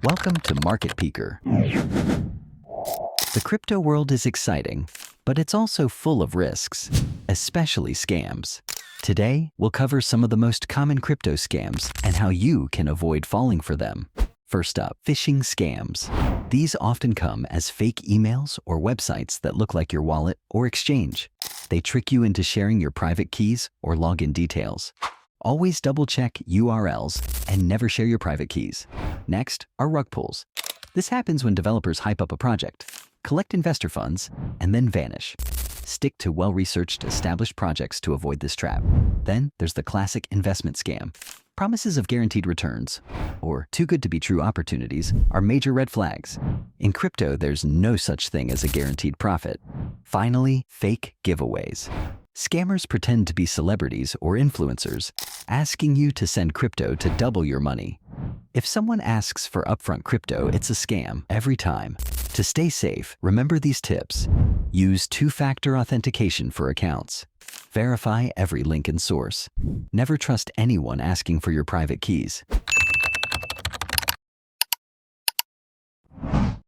Welcome to Market Peeker. The crypto world is exciting, but it's also full of risks, especially scams. Today, we'll cover some of the most common crypto scams and how you can avoid falling for them. First up, phishing scams. These often come as fake emails or websites that look like your wallet or exchange. They trick you into sharing your private keys or login details. Always double-check URLs and never share your private keys. Next are rug pulls. This happens when developers hype up a project, collect investor funds, and then vanish. Stick to well-researched, established projects to avoid this trap. Then there's the classic investment scam. Promises of guaranteed returns, or too good to be true opportunities, are major red flags. In crypto, there's no such thing as a guaranteed profit. Finally, fake giveaways. Scammers pretend to be celebrities or influencers, asking you to send crypto to double your money. If someone asks for upfront crypto, it's a scam every time. To stay safe, remember these tips. Use two-factor authentication for accounts. Verify every link and source. Never trust anyone asking for your private keys.